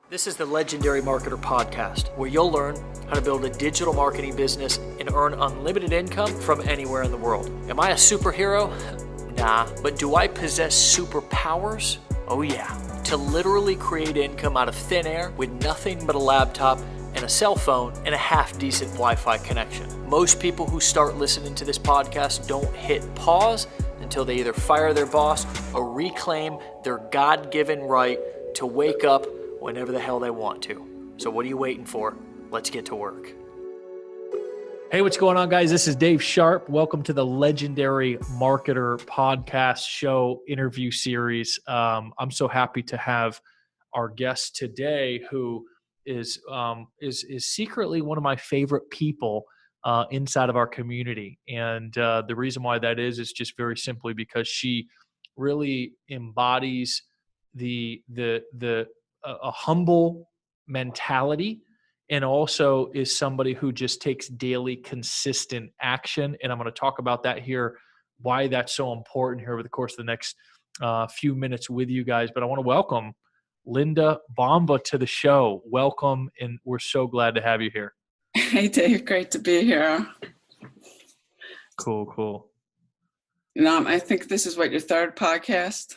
This is the Legendary Marketer Podcast, where you'll learn how to build a digital marketing business and earn unlimited income from anywhere in the world. Am I a superhero? Nah, but do I possess superpowers? Oh yeah, to literally create income out of thin air with nothing but a laptop and a cell phone and a half-decent Wi-Fi connection. Most people who start listening to this podcast don't hit pause until they either fire their boss or reclaim their God-given right to wake up whenever the hell they want to. So what are you waiting for? Let's get to work. Hey, what's going on, guys? This is Dave Sharpe. Welcome to the Legendary Marketer Podcast show interview series. I'm so happy to have our guest today, who is secretly one of my favorite people inside of our community. And the reason why that is just very simply because she really embodies a humble mentality, and also is somebody who just takes daily consistent action. And I'm going to talk about that here, why that's so important here over the course of the next few minutes with you guys. But I want to welcome Linda Bomba to the show. Welcome, and we're so glad to have you here. Hey, Dave. Great to be here. Cool. I think this is your third podcast?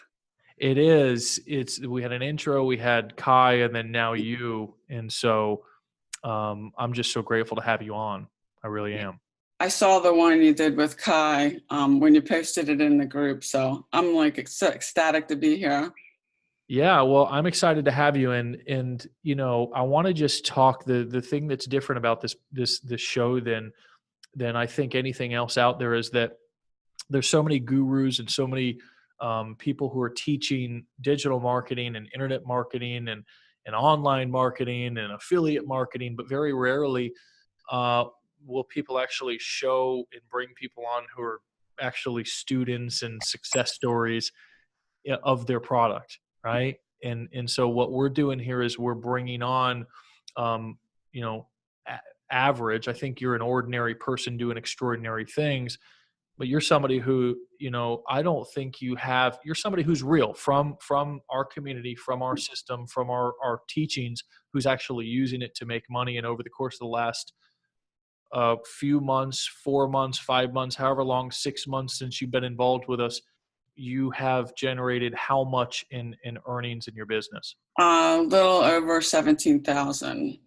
It is. We had an intro, we had Kai, and then now you. And so I'm just so grateful to have you on. I really am. I saw the one you did with Kai when you posted it in the group. So I'm ecstatic to be here. Yeah, well, I'm excited to have you. And you know, I want to just talk the thing that's different about this show than I think anything else out there is that there's so many gurus and so many people who are teaching digital marketing and internet marketing and online marketing and affiliate marketing, but very rarely will people actually show and bring people on who are actually students and success stories of their product, right? And so what we're doing here is we're bringing on, average. I think you're an ordinary person doing extraordinary things. But you're somebody who, I don't think you're somebody who's real from our community, from our system, from our teachings, who's actually using it to make money. And over the course of the last few months, 4 months, 5 months, however long, 6 months since you've been involved with us, you have generated how much in earnings in your business? A little over 17,000.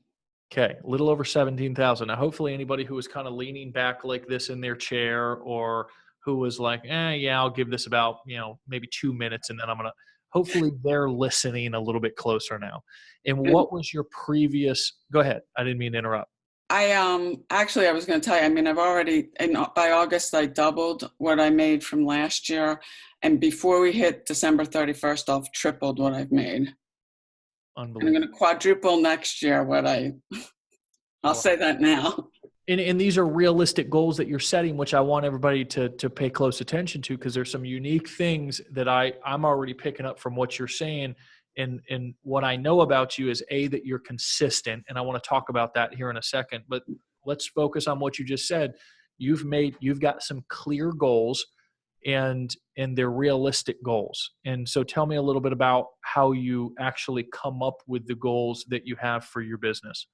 Okay, a little over 17,000. Now, hopefully anybody who was kind of leaning back like this in their chair, or who was like, yeah, I'll give this about, maybe 2 minutes, and then hopefully they're listening a little bit closer now. And what was your previous, go ahead. I didn't mean to interrupt. I was going to tell you, I've already, by August, I doubled what I made from last year. And before we hit December 31st, I've tripled what I've made. And I'm going to quadruple next year I'll say that now. And these are realistic goals that you're setting, which I want everybody to pay close attention to, because there's some unique things that I'm already picking up from what you're saying. And what I know about you is that you're consistent. And I want to talk about that here in a second, but let's focus on what you just said. You've got some clear goals, and they're realistic goals. And so tell me a little bit about how you actually come up with the goals that you have for your business.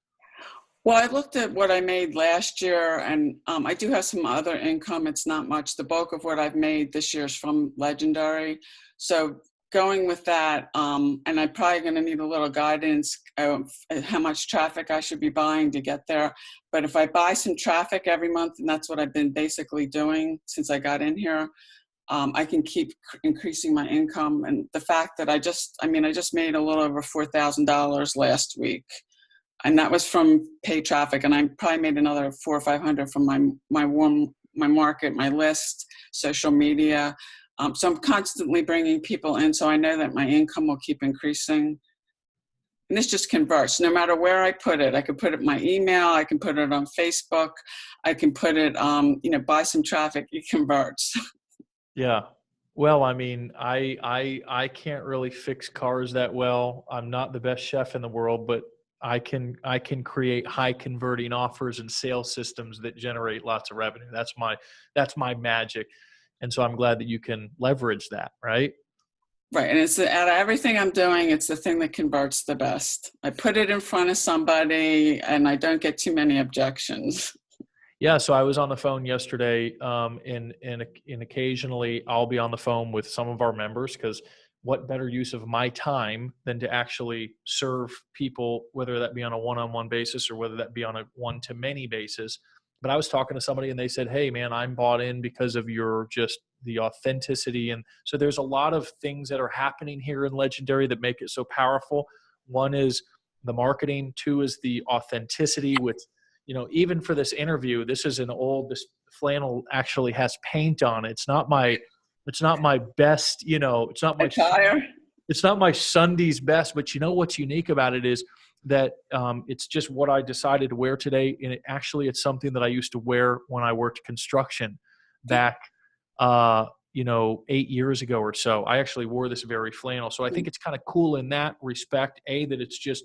Well, I looked at what I made last year, and I do have some other income. It's not much. The bulk of what I've made this year is from Legendary. So going with that, and I'm probably going to need a little guidance how much traffic I should be buying to get there. But if I buy some traffic every month, and that's what I've been basically doing since I got in here, I can keep increasing my income. And the fact that I just made a little over $4,000 last week, and that was from paid traffic. And I probably made another $400 or $500 from my market, my list, social media. So I'm constantly bringing people in, so I know that my income will keep increasing. And this just converts. No matter where I put it, I can put it in my email, I can put it on Facebook, I can put it, buy some traffic. It converts. Yeah. Well, I can't really fix cars that well. I'm not the best chef in the world, but I can create high converting offers and sales systems that generate lots of revenue. That's my magic. And so I'm glad that you can leverage that, right? Right. And it's out of everything I'm doing, it's the thing that converts the best. I put it in front of somebody and I don't get too many objections. Yeah, so I was on the phone yesterday, and occasionally I'll be on the phone with some of our members, because what better use of my time than to actually serve people, whether that be on a one-on-one basis or whether that be on a one-to-many basis. But I was talking to somebody and they said, "Hey, man, I'm bought in because of your just the authenticity." And so there's a lot of things that are happening here in Legendary that make it so powerful. One is the marketing. Two is the authenticity, with even for this interview, this flannel actually has paint on it. It's not my best, Attire. it's not my Sunday's best, but what's unique about it is that it's just what I decided to wear today. And it's something that I used to wear when I worked construction back, 8 years ago or so. I actually wore this very flannel. So I think it's kind of cool in that respect, that it's just,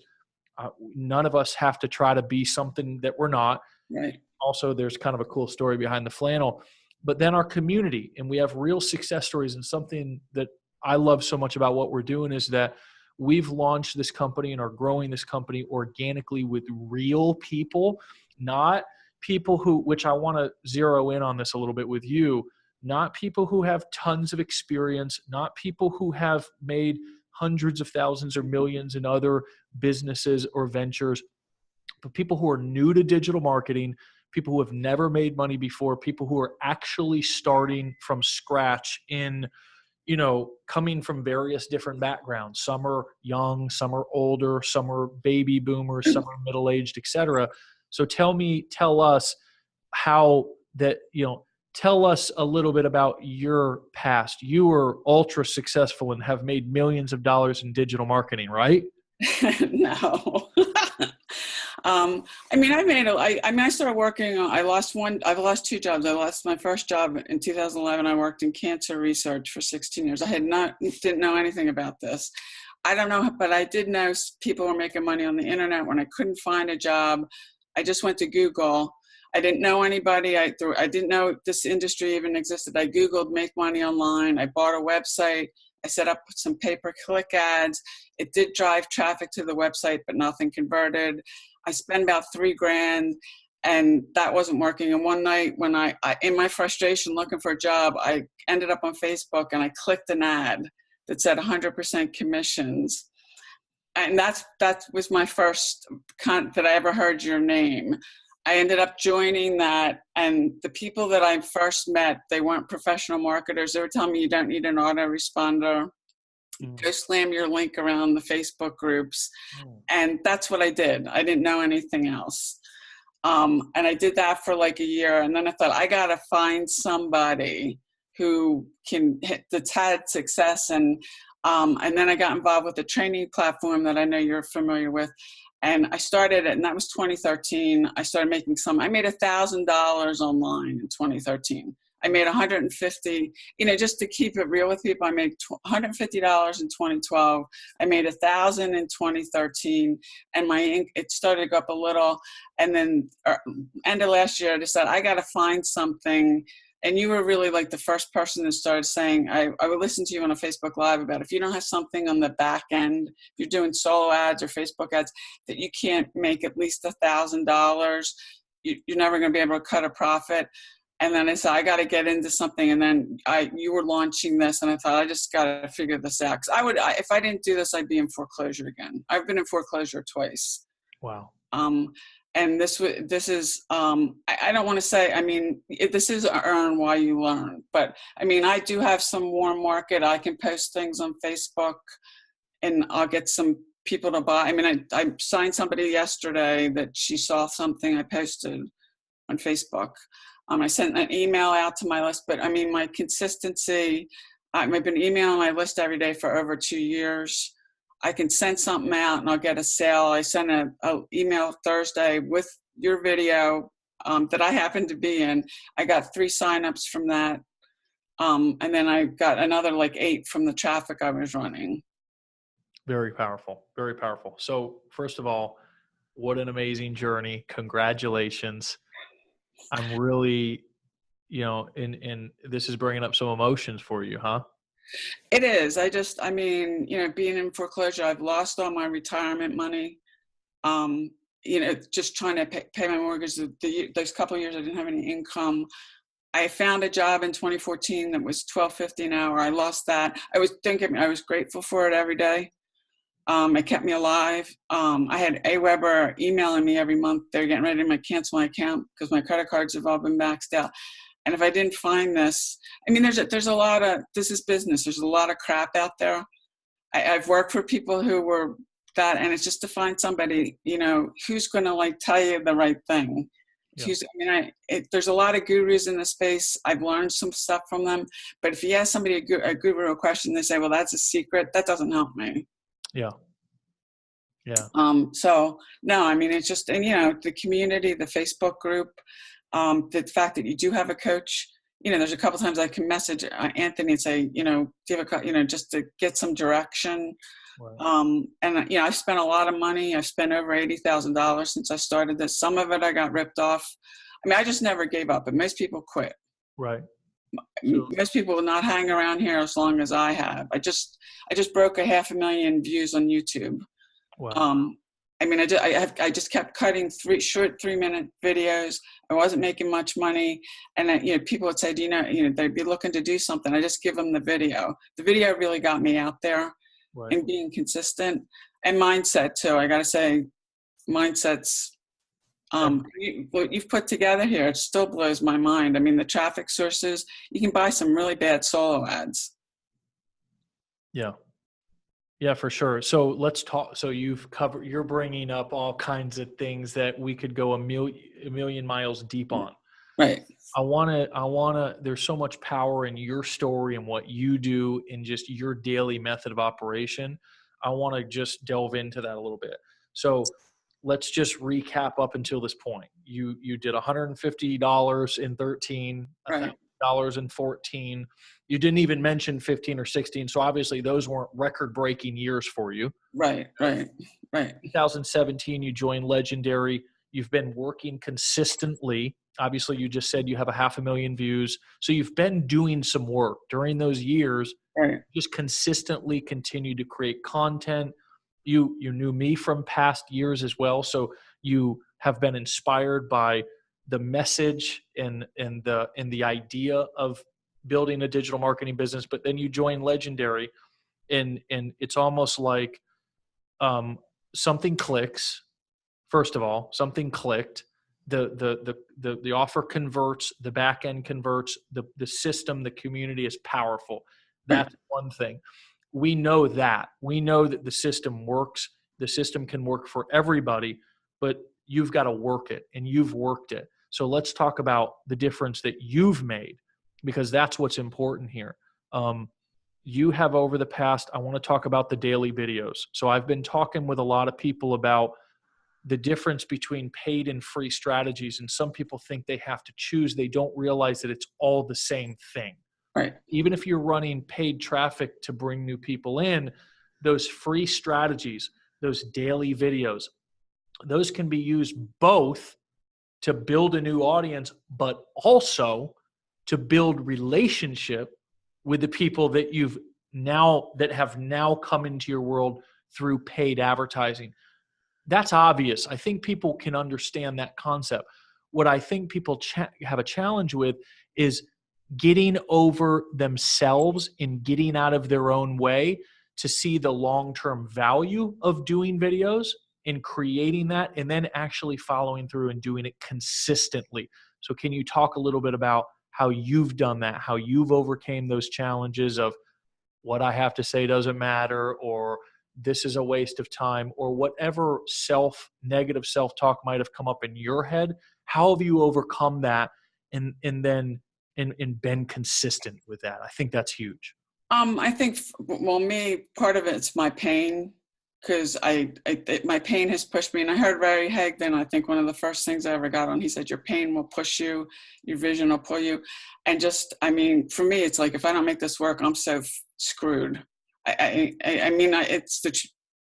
none of us have to try to be something that we're not. Right. Also, there's kind of a cool story behind the flannel. But then our community, and we have real success stories. And something that I love so much about what we're doing is that we've launched this company and are growing this company organically with real people, not people which I want to zero in on this a little bit with you, not people who have tons of experience, not people who have made hundreds of thousands or millions in other businesses or ventures, but people who are new to digital marketing, people who have never made money before, people who are actually starting from scratch coming from various different backgrounds. Some are young, some are older, some are baby boomers, some are middle-aged, etc. So tell us how that, tell us a little bit about your past. You were ultra successful and have made millions of dollars in digital marketing, right? No. I started working, I've lost two jobs. I lost my first job in 2011. I worked in cancer research for 16 years. Didn't know anything about this. I don't know, but I did know people were making money on the internet when I couldn't find a job. I just went to Google. I didn't know anybody. I didn't know this industry even existed. I Googled make money online. I bought a website. I set up some pay-per-click ads. It did drive traffic to the website, but nothing converted. I spent about $3,000 and that wasn't working. And one night when I in my frustration looking for a job, I ended up on Facebook and I clicked an ad that said 100% commissions. And that was my first that I ever heard your name. I ended up joining that, and the people that I first met, they weren't professional marketers. They were telling me you don't need an autoresponder. Go slam your link around the Facebook groups. And that's what I did. I didn't know anything else. And I did that for like a year. And then I thought, I got to find somebody who that's had success. And then I got involved with a training platform that I know you're familiar with. And I started it, and that was 2013. I started making I made $1,000 online in 2013. I made 150, just to keep it real with people, I made $150 in 2012. I made 1,000 in 2013, and it started to go up a little. And then end of last year, I decided I got to find something. And you were really like the first person that started saying, I would listen to you on a Facebook Live about if you don't have something on the back end, if you're doing solo ads or Facebook ads, that you can't make at least $1,000, you're never going to be able to cut a profit. And then I said, I got to get into something. And then you were launching this, and I thought, I just got to figure this out. Because if I didn't do this, I'd be in foreclosure again. I've been in foreclosure twice. Wow. And this is, I don't want to say, this is earn while you learn. But I do have some warm market. I can post things on Facebook and I'll get some people to buy. I signed somebody yesterday that she saw something I posted on Facebook. I sent an email out to my list, but my consistency, I've been emailing my list every day for over 2 years. I can send something out and I'll get a sale. I sent an email Thursday with your video that I happened to be in. I got 3 signups from that. And then I got another 8 from the traffic I was running. Very powerful. Very powerful. So first of all, what an amazing journey. Congratulations. I'm really, and this is bringing up some emotions for you, huh? It is. I mean, being in foreclosure, I've lost all my retirement money. Um, just trying to pay my mortgage. Those couple of years I didn't have any income. I found a job in 2014 that was $12.50 an hour. I lost that. I was grateful for it every day. It kept me alive. I had AWeber emailing me every month. They're getting ready to cancel my account because my credit cards have all been maxed out. And if I didn't find this, I mean, there's a lot of, this is business. There's a lot of crap out there. I've worked for people who were that, and it's just to find somebody, who's going to tell you the right thing. Yeah. There's a lot of gurus in the space. I've learned some stuff from them, but if you ask somebody a guru a question, they say, well, that's a secret. That doesn't help me. Yeah. Yeah. So no, I mean, it's just, and the community, the Facebook group, the fact that you do have a coach, there's a couple times I can message Anthony and say, do you have a, just to get some direction. Right. And I've spent a lot of money. I've spent over $80,000 since I started this. Some of it I got ripped off. I mean, I just never gave up, but most people quit. Right. Most people will not hang around here as long as I have. I just broke 500,000 views on YouTube. Wow. I mean, I just kept cutting short 3-minute videos. I wasn't making much money, and people would say, they'd be looking to do something. I just give them the video. The video really got me out there. Right. And being consistent, and mindset too. I got to say, mindsets. What you've put together here, it still blows my mind. I mean, the traffic sources, you can buy some really bad solo ads. Yeah. Yeah, for sure. So let's talk. So you're bringing up all kinds of things that we could go a million miles deep on. Right. I want to, there's so much power in your story and what you do in just your daily method of operation. I want to just delve into that a little bit. So let's just recap up until this point. You did $150 in 13, right. $1,000 in 14. You didn't even mention 15 or 16. So obviously those weren't record-breaking years for you. Right. 2017, you joined Legendary. You've been working consistently. Obviously, you just said you have 500,000 views. So you've been doing some work during those years. Right. Just consistently continue to create content. You knew me from past years as well. So you have been inspired by the message and the idea of building a digital marketing business. But then you joined Legendary, and it's almost like something clicks. First of all, something clicked. The offer converts, the back end converts, the system, the community is powerful. That's one thing. We know that. We know that the system works. The system can work for everybody, but you've got to work it, and you've worked it. So let's talk about the difference that you've made, because that's what's important here. You have over the past, I want to talk about the daily videos. So I've been talking with a lot of people about the difference between paid and free strategies. And some people think they have to choose. They don't realize that it's all the same thing. Right. Even if you're running paid traffic to bring new people in, those free strategies, those daily videos, those can be used both to build a new audience, but also to build relationship with the people that have now come into your world through paid advertising. That's obvious. I think people can understand that concept. What I think people have a challenge with is getting over themselves and getting out of their own way to see the long-term value of doing videos and creating that, and then actually following through and doing it consistently. So can you talk a little bit about how you've done that, how you've overcame those challenges of what I have to say doesn't matter, or this is a waste of time, or whatever negative self-talk might have come up in your head? How have you overcome that and been consistent with that? I think that's huge. I think, me, part of it's my pain, because my pain has pushed me. And I heard Larry Hagden, I think one of the first things I ever got on, he said, your pain will push you, your vision will pull you. And for me, it's like, if I don't make this work, I'm so screwed. It's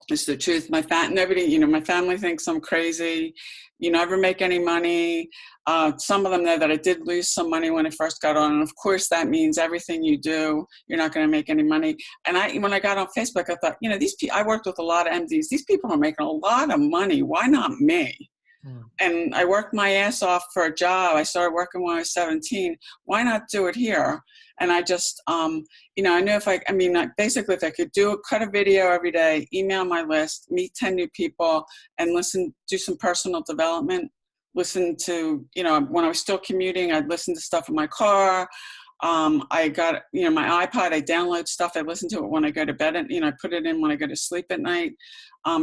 It's the truth. My family thinks I'm crazy. You never make any money. Some of them know that I did lose some money when I first got on. And of course, that means everything you do, you're not going to make any money. And when I got on Facebook, I thought, I worked with a lot of MDs. These people are making a lot of money. Why not me? And I worked my ass off for a job. I started working when I was 17. Why not do it here? And I just, I knew basically if I could cut a video every day, email my list, meet 10 new people, and do some personal development, listen to, when I was still commuting, I'd listen to stuff in my car. I got, my iPod, I download stuff. I listen to it when I go to bed, and, I put it in when I go to sleep at night,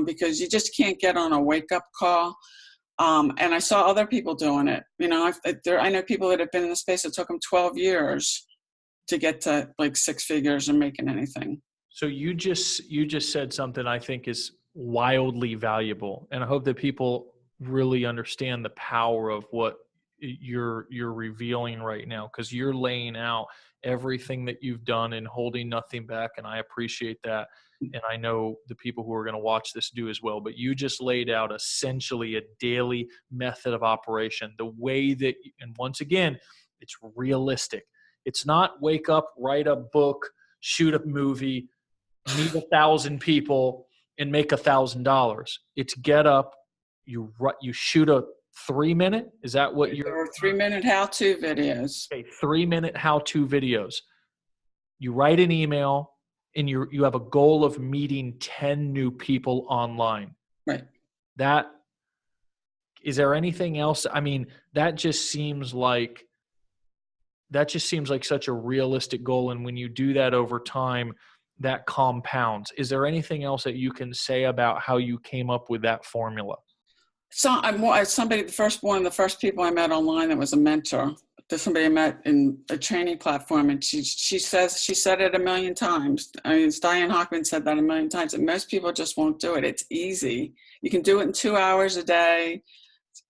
because you just can't get on a wake up call. And I saw other people doing it. I know people that have been in the space. It took them 12 years to get to like six figures and making anything. So you just said something I think is wildly valuable, and I hope that people really understand the power of what you're revealing right now, because you're laying out everything that you've done and holding nothing back, and I appreciate that. And I know the people who are going to watch this do as well, but you just laid out essentially a daily method of operation, the way that, and once again, it's realistic. It's not wake up, write a book, shoot a movie, meet 1,000 people and make $1,000. It's get up, you shoot a 3-minute. Is that what there were 3-minute how-to videos? Okay, 3-minute how-to videos. You write an email, and you have a goal of meeting 10 new people online. Right. Is there anything else? I mean, that just seems like such a realistic goal. And when you do that over time, that compounds. Is there anything else that you can say about how you came up with that formula? So one of the first people I met online that was a mentor. There's somebody I met in a training platform, and she said it 1,000,000 times. I mean, Diane Hockman said that 1,000,000 times, and most people just won't do it. It's easy. You can do it in 2 hours a day.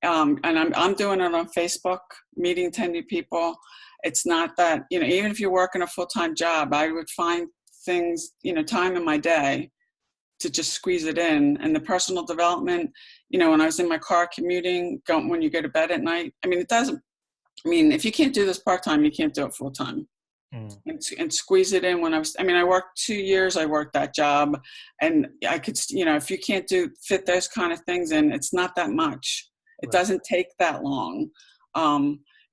And I'm doing it on Facebook, meeting 10 new people. It's not that, even if you're working a full-time job, I would find things, time in my day to just squeeze it in. And the personal development, when I was in my car commuting, when you go to bed at night, if you can't do this part-time, you can't do it full-time. And squeeze it in. I worked 2 years, I worked that job, and I could, if you can't fit those kind of things in, it's not that much. It doesn't take that long.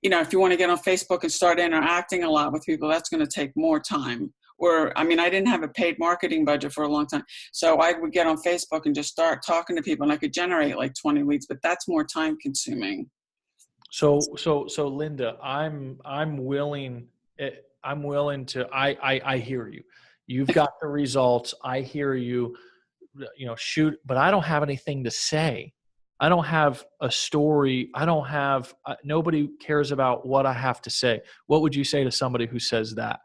If you want to get on Facebook and start interacting a lot with people, that's going to take more time. I didn't have a paid marketing budget for a long time. So I would get on Facebook and just start talking to people, and I could generate like 20 leads, but that's more time consuming. So Linda, I'm willing to, I hear you. You've got the results. I hear you, shoot, but I don't have anything to say. I don't have a story. I don't have, nobody cares about what I have to say. What would you say to somebody who says that?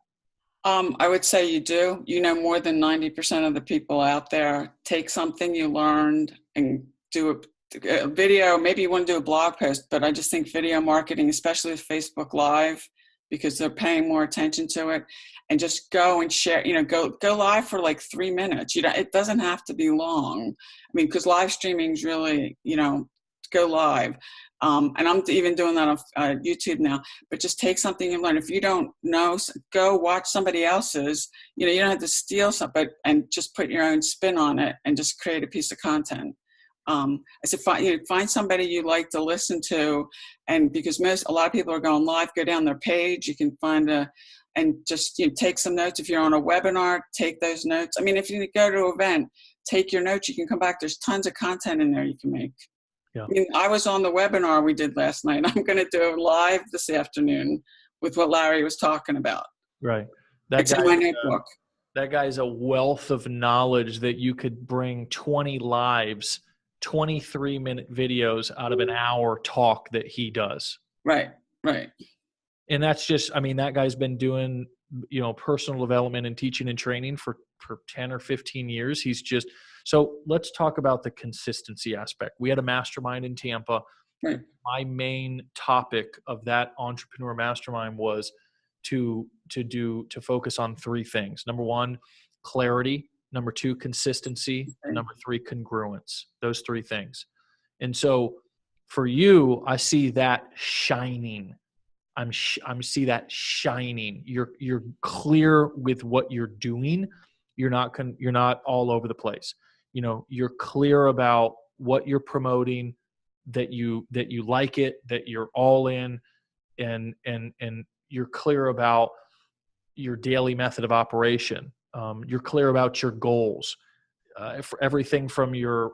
I would say you do. More than 90% of the people out there take something you learned and do a video. Maybe you want to do a blog post, but I just think video marketing, especially with Facebook Live, because they're paying more attention to it, and just go and share, go live for like 3 minutes. It doesn't have to be long. Because live streaming is really, go live. And I'm even doing that on YouTube now, but just take something you learn. If you don't know, go watch somebody else's, you don't have to steal something, and just put your own spin on it and just create a piece of content. I said, find somebody you like to listen to. And because a lot of people are going live, go down their page. You can find and just take some notes. If you're on a webinar, take those notes. If you go to an event, take your notes. You can come back. There's tons of content in there you can make. Yeah. I was on the webinar we did last night. I'm going to do it live this afternoon with what Larry was talking about. Right. It's in my notebook. That guy's a wealth of knowledge that you could bring 20 lives, 23-minute videos out of an hour talk that he does. Right. And that's just, that guy's been doing, personal development and teaching and training for 10 or 15 years. So let's talk about the consistency aspect. We had a mastermind in Tampa. Right. My main topic of that entrepreneur mastermind was to focus on 3 things. Number 1, clarity. Number two, consistency. Okay. Number three, congruence. Those three things. And so for you, I see that shining. I'm see that shining. You're clear with what you're doing. You're not all over the place. You know, you're clear about what you're promoting, that you like it, that you're all in, and you're clear about your daily method of operation. You're clear about your goals. For everything from your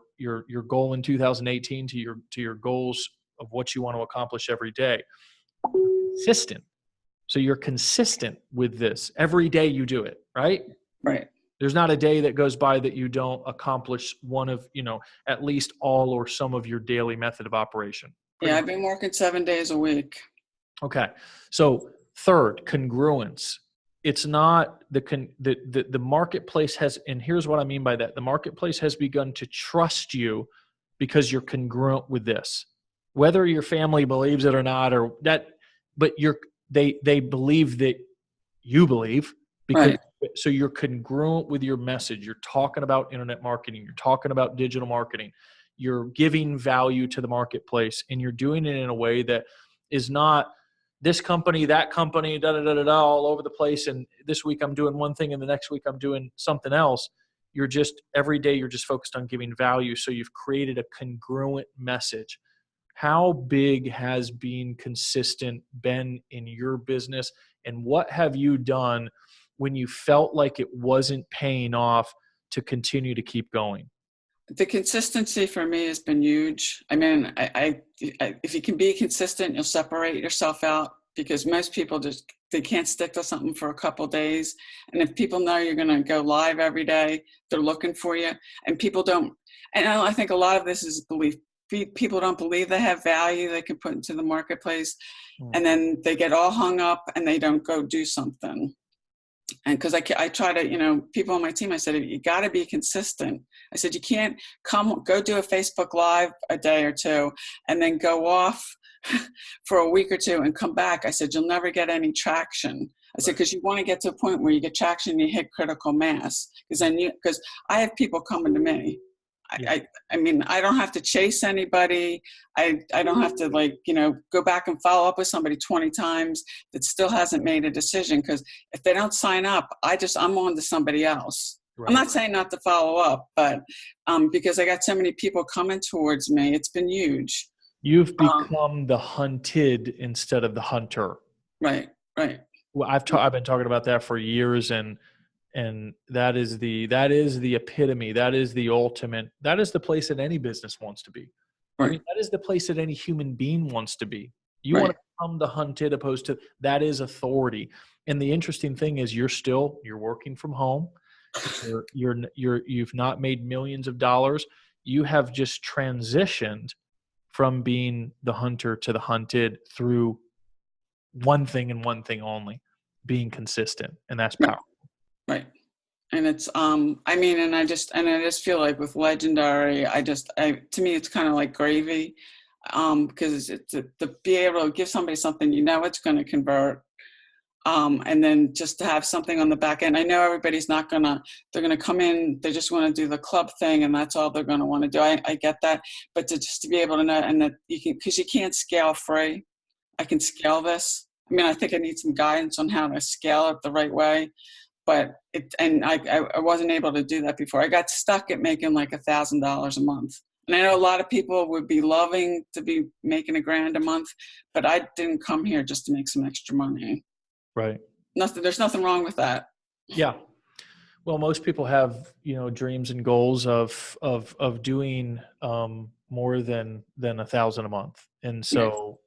goal in 2018 to your goals of what you want to accomplish every day. Consistent. So you're consistent with this. Every day you do it, right? Right. There's not a day that goes by that you don't accomplish one of, at least all or some of your daily method of operation. Yeah, I've been working 7 days a week. Okay. So third, congruence. It's not the marketplace has, and here's what I mean by that. The marketplace has begun to trust you because you're congruent with this. Whether your family believes it or not, or that, but they believe that you believe, because Right. so you're congruent with your message. You're talking about internet marketing, you're talking about digital marketing, you're giving value to the marketplace, and you're doing it in a way that is not this company, that company, all over the place. And this week I'm doing one thing and the next week I'm doing something else. You're just, every day you're just focused on giving value. So you've created a congruent message. How big has being consistent been in your business? And what have you done when you felt like it wasn't paying off to continue to keep going? The consistency for me has been huge. I mean, if you can be consistent, you'll separate yourself out, because most people they can't stick to something for a couple of days. And if people know you're going to go live every day, they're looking for you. And people don't. And I think a lot of this is belief. People don't believe they have value they can put into the marketplace, and then they get all hung up and they don't go do something. And because I try to, people on my team, I said, you got to be consistent. I said, you can't go do a Facebook Live a day or two and then go off for a week or two and come back. I said, you'll never get any traction. I said, because you want to get to a point where you get traction, you hit critical mass. Because I have people coming to me. I mean, I don't have to chase anybody. I don't have to go back and follow up with somebody 20 times that still hasn't made a decision. Because if they don't sign up, I'm on to somebody else. Right. I'm not saying not to follow up, but because I got so many people coming towards me, it's been huge. You've become the hunted instead of the hunter. Right. Well, I've been talking about that for years, and that is the epitome. That is the ultimate. That is the place that any business wants to be. Right. I mean, that is the place that any human being wants to be. You want to become the hunted, opposed to that is authority. And the interesting thing is, you're working from home. You've not made millions of dollars. You have just transitioned from being the hunter to the hunted through one thing and one thing only: being consistent, and that's powerful. Right. And it's, and I just feel like with Legendary, to me, it's kind of like gravy, because it's to be able to give somebody something, it's going to convert. And then just to have something on the back end. I know everybody's they're going to come in, they just want to do the club thing and that's all they're going to want to do. I get that. But to be able to know, and that because you can't scale free. I can scale this. I mean, I think I need some guidance on how to scale it the right way. But I wasn't able to do that before. I got stuck at making like $1,000 a month. And I know a lot of people would be loving to be making $1,000 a month, but I didn't come here just to make some extra money. Right. There's nothing wrong with that. Yeah. Well, most people have, dreams and goals of doing more than 1,000 a month. And so,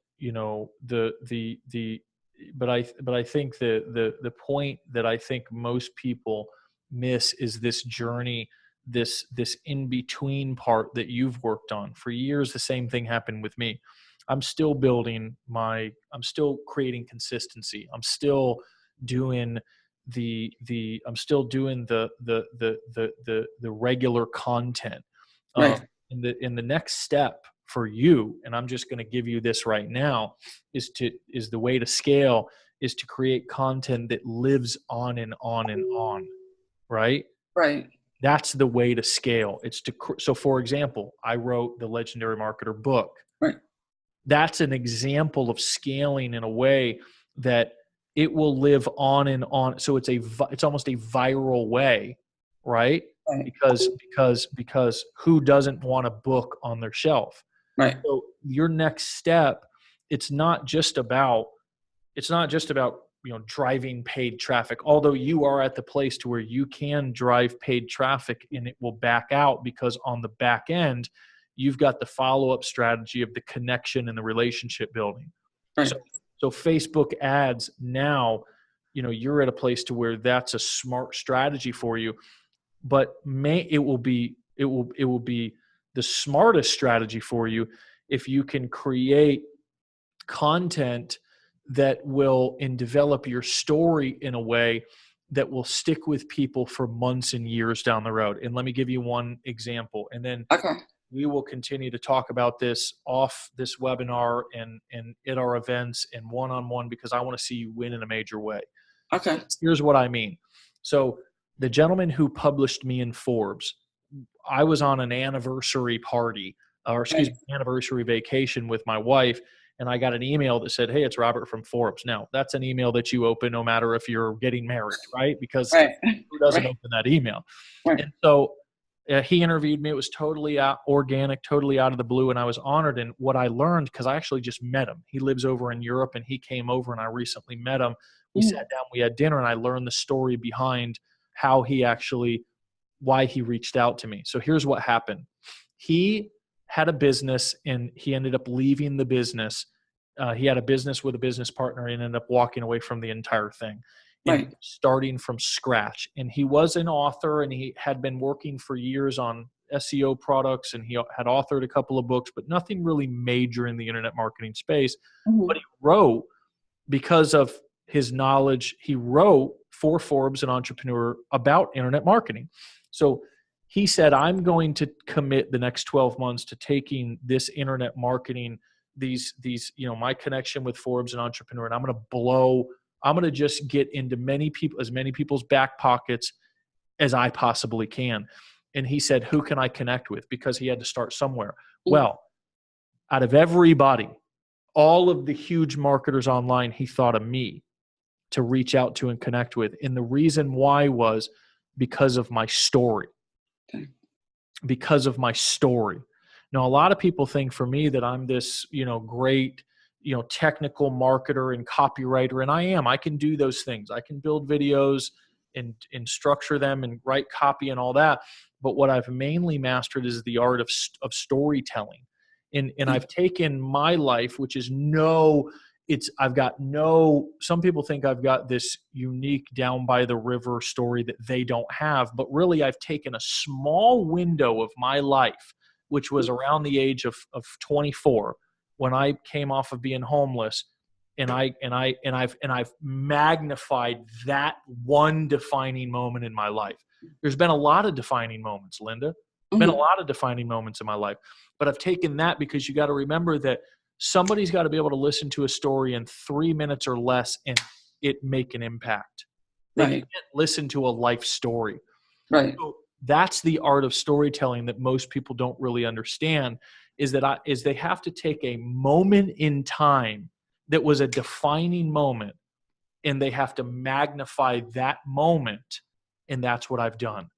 but I think the point that I think most people miss is this journey, this in between part that you've worked on for years. The same thing happened with me. I'm still I'm still creating consistency. I'm still doing the regular content. Right. In the next step for you, and I'm just going to give you this right now, is the way to scale is to create content that lives on and on and on. Right. Right. That's the way to scale. So for example, I wrote the Legendary Marketer book. Right. That's an example of scaling in a way that it will live on and on. So it's almost a viral way, right? Right. Because who doesn't want a book on their shelf? Right. So your next step, it's not just about driving paid traffic, although you are at the place to where you can drive paid traffic and it will back out, because on the back end you've got the follow-up strategy of the connection and the relationship building. Right. So Facebook ads now, you're at a place to where that's a smart strategy for you, but it will be the smartest strategy for you if you can create content that will and develop your story in a way that will stick with people for months and years down the road. And let me give you one example, and then Okay. we will continue to talk about this off this webinar and at our events and one-on-one, because I want to see you win in a major way. Okay. Here's what I mean. So the gentleman who published me in Forbes, I was on an anniversary party, anniversary vacation with my wife, and I got an email that said, "Hey, it's Robert from Forbes." Now, that's an email that you open no matter if you're getting married, right? Because Right. who doesn't Right. open that email? Right. And so he interviewed me. It was totally organic, totally out of the blue, and I was honored. And what I learned, because I actually just met him. He lives over in Europe, and he came over, and I recently met him. We sat down, we had dinner, and I learned the story behind why he reached out to me. So here's what happened. He had a business, and he ended up leaving the business. He had a business with a business partner and ended up walking away from the entire thing and starting from scratch. And he was an author, and he had been working for years on SEO products, and he had authored a couple of books, but nothing really major in the internet marketing space. Mm-hmm. But he wrote, because of his knowledge, he wrote for Forbes, an entrepreneur, about internet marketing. So he said, I'm going to commit the next 12 months to taking this internet marketing, my connection with Forbes, an entrepreneur, and I'm going to just get into as many people's back pockets as I possibly can. And he said, who can I connect with? Because he had to start somewhere. Mm-hmm. Well, out of everybody, all of the huge marketers online, he thought of me to reach out to and connect with. And the reason why was because of my story. Okay. Because of my story. Now, a lot of people think for me that I'm this, great, technical marketer and copywriter, and I am. I can do those things. I can build videos and structure them and write copy and all that. But what I've mainly mastered is the art of storytelling. And I've taken my life, which is some people think I've got this unique down by the river story that they don't have, but really I've taken a small window of my life, which was around the age of 24, when I came off of being homeless, and I've magnified that one defining moment in my life. There's been a lot of defining moments, Linda. Mm-hmm. Been a lot of defining moments in my life, but I've taken that because you got to remember that somebody's got to be able to listen to a story in 3 minutes or less and it make an impact. They can't listen to a life story. Right. So that's the art of storytelling that most people don't really understand, is they have to take a moment in time that was a defining moment, and they have to magnify that moment. And that's what I've done.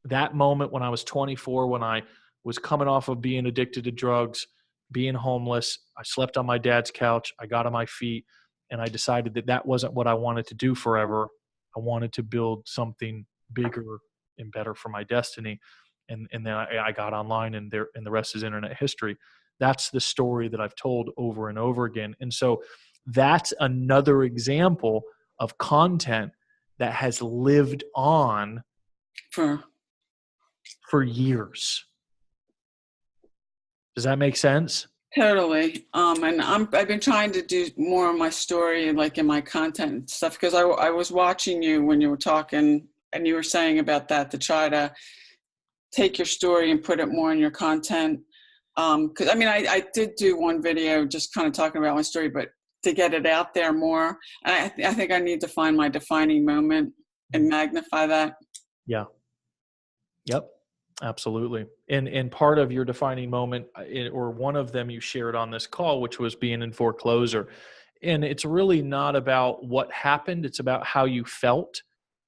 That moment when I was 24, when I was coming off of being addicted to drugs, being homeless, I slept on my dad's couch, I got on my feet, and I decided that wasn't what I wanted to do forever. I wanted to build something bigger and better for my destiny. And then I got online, and the rest is internet history. That's the story that I've told over and over again. And so that's another example of content that has lived on for years. Does that make sense? Totally. And I've been trying to do more of my story, like in my content and stuff, because I was watching you when you were talking, and you were saying about that, to try to take your story and put it more in your content. Because I did do one video just kind of talking about my story, but to get it out there more, and I think I need to find my defining moment and magnify that. Yeah. Yep, absolutely. And part of your defining moment, or one of them you shared on this call, which was being in foreclosure. And it's really not about what happened, it's about how you felt.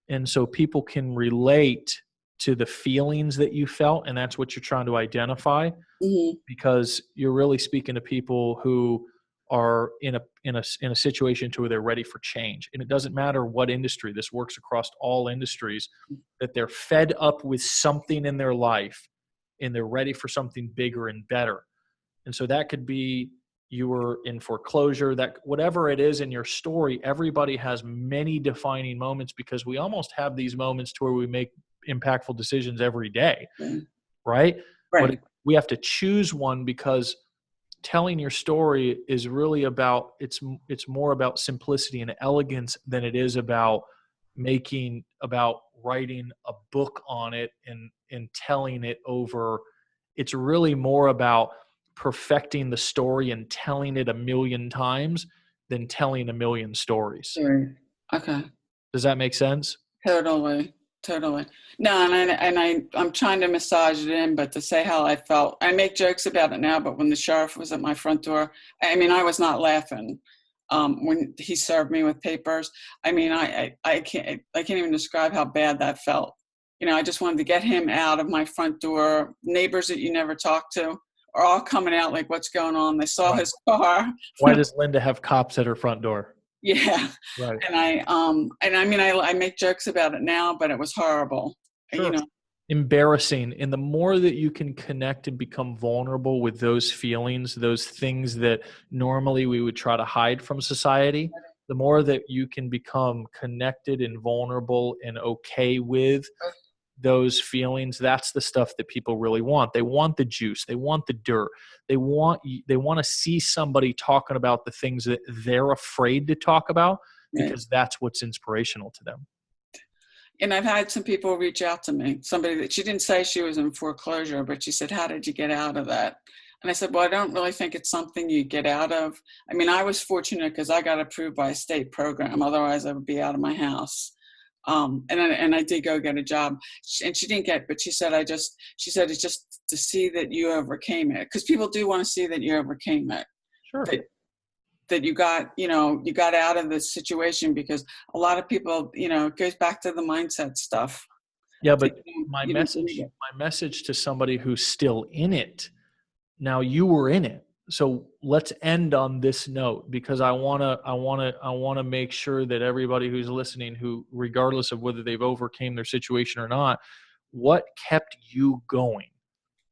And so people can relate to the feelings that you felt, and that's what you're trying to identify, Hmm. because you're really speaking to people who are in a situation to where they're ready for change. And it doesn't matter what industry, this works across all industries, that they're fed up with something in their life and they're ready for something bigger and better. And so that could be you were in foreclosure, that whatever it is in your story, everybody has many defining moments, because we almost have these moments to where we make impactful decisions every day, right? But Right. we have to choose one, because telling your story is really about, it's more about simplicity and elegance than it is about writing a book on it and telling it over. It's really more about perfecting the story and telling it a million times than telling a million stories. Right. Okay. Does that make sense? Totally, totally. No, I'm trying to massage it in, but to say how I felt, I make jokes about it now. But when the sheriff was at my front door, I mean, I was not laughing. When he served me with papers, I mean, I can't even describe how bad that felt. You know, I just wanted to get him out of my front door. Neighbors that you never talk to are all coming out like, what's going on? They saw Right. his car. Why does Linda have cops at her front door? Yeah. Right. And I mean, I make jokes about it now, but it was horrible. You Sure. know, Embarrassing. And the more that you can connect and become vulnerable with those feelings, those things that normally we would try to hide from society, the more that you can become connected and vulnerable and okay with those feelings, that's the stuff that people really want. They want the juice, they want the dirt, they want to see somebody talking about the things that they're afraid to talk about, right. because that's what's inspirational to them. And I've had some people reach out to me, somebody that she didn't say she was in foreclosure, but she said, how did you get out of that? And I said, well, I don't really think it's something you get out of. I mean, I was fortunate because I got approved by a state program. Otherwise, I would be out of my house. And I did go get a job, and she didn't get, but she said, she said, it's just to see that you overcame it. Because people do want to see that you overcame it. Sure. That you got, you got out of this situation, because a lot of people, it goes back to the mindset stuff. Yeah, but You don't believe it. my message to somebody who's still in it, now you were in it. So let's end on this note, because I want to make sure that everybody who's listening, who regardless of whether they've overcame their situation or not, what kept you going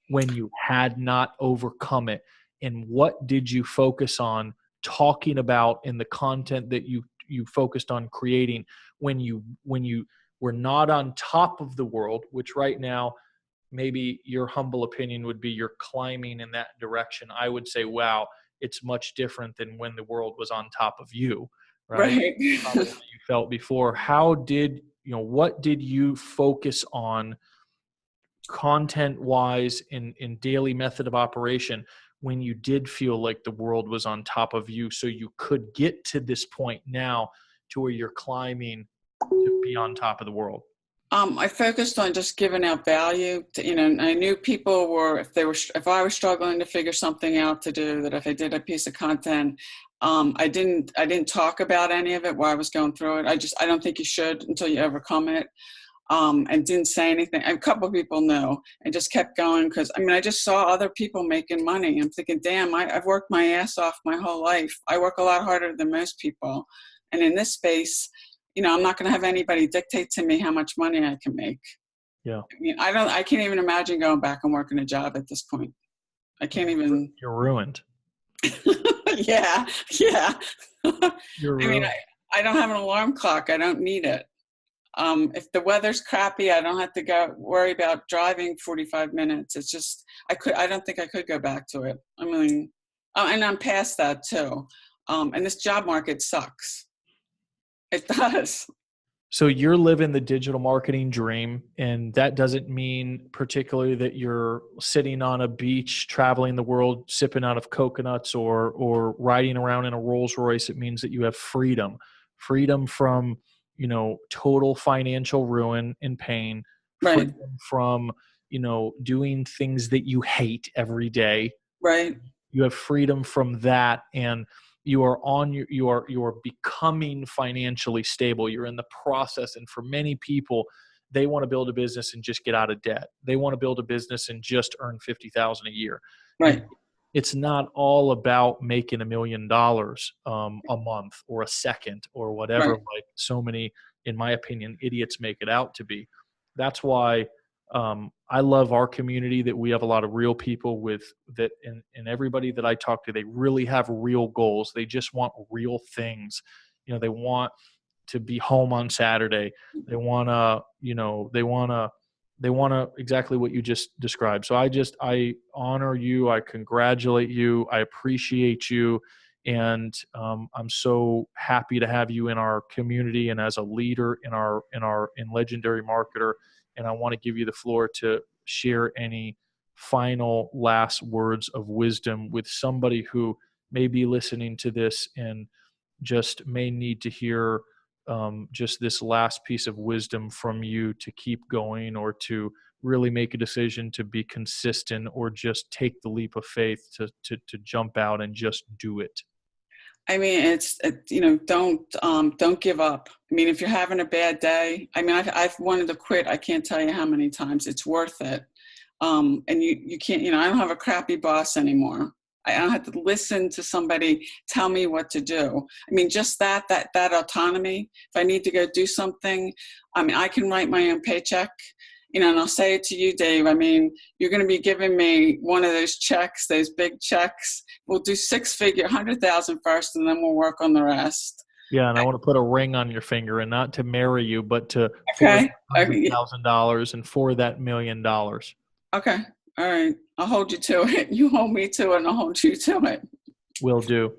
when you had not overcome it, and what did you focus on talking about in the content that you focused on creating when you were not on top of the world, which right now maybe your humble opinion would be you're climbing in that direction. I would say, wow, it's much different than when the world was on top of you, right? Right. Probably how you felt before. What did you focus on content wise in daily method of operation when you did feel like the world was on top of you, so you could get to this point now to where you're climbing to be on top of the world? I focused on just giving out value to, and I knew people were, if I was struggling to figure something out to do, that if I did a piece of content, I didn't talk about any of it while I was going through it. I don't think you should until you overcome it. And didn't say anything. A couple of people knew, and just kept going, because I just saw other people making money. I'm thinking, damn, I've worked my ass off my whole life. I work a lot harder than most people. And in this space, I'm not going to have anybody dictate to me how much money I can make. Yeah. I mean, I can't even imagine going back and working a job at this point. I can't even. You're ruined. Yeah. You're I mean, ruined. I don't have an alarm clock. I don't need it. If the weather's crappy, I don't have to worry about driving 45 minutes. It's just, I don't think I could go back to it. I mean, and I'm past that too. And this job market sucks. It does. So you're living the digital marketing dream, and that doesn't mean particularly that you're sitting on a beach, traveling the world, sipping out of coconuts, or riding around in a Rolls Royce. It means that you have freedom from, total financial ruin and pain, Right. freedom from doing things that you hate every day. Right. You have freedom from that, and you are becoming financially stable. You're in the process. And for many people, they want to build a business and just get out of debt. They want to build a business and just earn $50,000 a year. And Right. it's not all about making $1 million a month or a second or whatever, Right. like so many, in my opinion, idiots make it out to be. That's why I love our community, that we have a lot of real people with that, and everybody that I talk to, they really have real goals. They just want real things. They want to be home on Saturday. They want to, they want to exactly what you just described. So I honor you. I congratulate you. I appreciate you. And I'm so happy to have you in our community and as a leader in Legendary Marketer. And I want to give you the floor to share any final last words of wisdom with somebody who may be listening to this and just may need to hear just this last piece of wisdom from you to keep going, or to really make a decision to be consistent, or just take the leap of faith to jump out and just do it. I mean, don't give up. I mean, if you're having a bad day, I mean, I've wanted to quit. I can't tell you how many times. It's worth it. And you can't, I don't have a crappy boss anymore. I don't have to listen to somebody tell me what to do. I mean, just that autonomy. If I need to go do something, I mean, I can write my own paycheck. And I'll say it to you, Dave. I mean, you're going to be giving me one of those checks, those big checks. We'll do 6-figure, 100,000 first, and then we'll work on the rest. Yeah, and I want to put a ring on your finger, and not to marry you, but for Okay. $100,000 and for that $1 million. Okay. All right. I'll hold you to it. You hold me to it, and I'll hold you to it. Will do.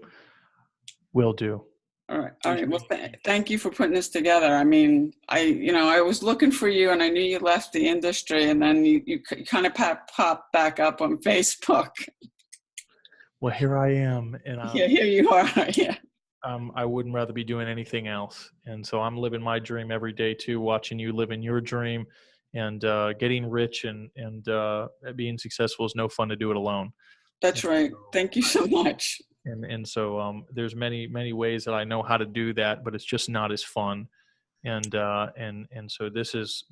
Will do. All right. All right. Well, thank you for putting this together. I mean, I was looking for you, and I knew you left the industry, and then you kind of popped back up on Facebook. Well, here I am, and yeah, here you are. Yeah. I wouldn't rather be doing anything else, and so I'm living my dream every day too. Watching you living your dream, and getting rich and being successful is no fun to do it alone. That's right. Thank you so much. And so there's many ways that I know how to do that, but it's just not as fun. And so this is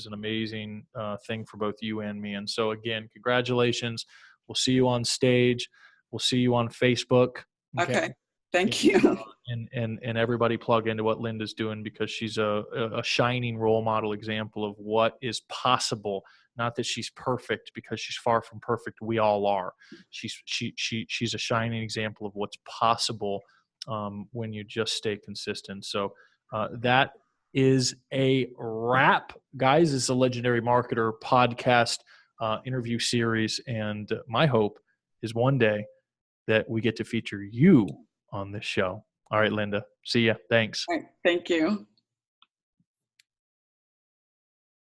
an amazing thing for both you and me. And so again, congratulations. We'll see you on stage. We'll see you on Facebook. Okay. Thank you. And everybody plug into what Linda's doing, because she's a shining role model example of what is possible. Not that she's perfect, because she's far from perfect. We all are. She's a shining example of what's possible when you just stay consistent. So that is a wrap, guys. It's a Legendary Marketer podcast interview series, and my hope is one day that we get to feature you on this show. All right, Linda. See ya. Thanks. All right, thank you.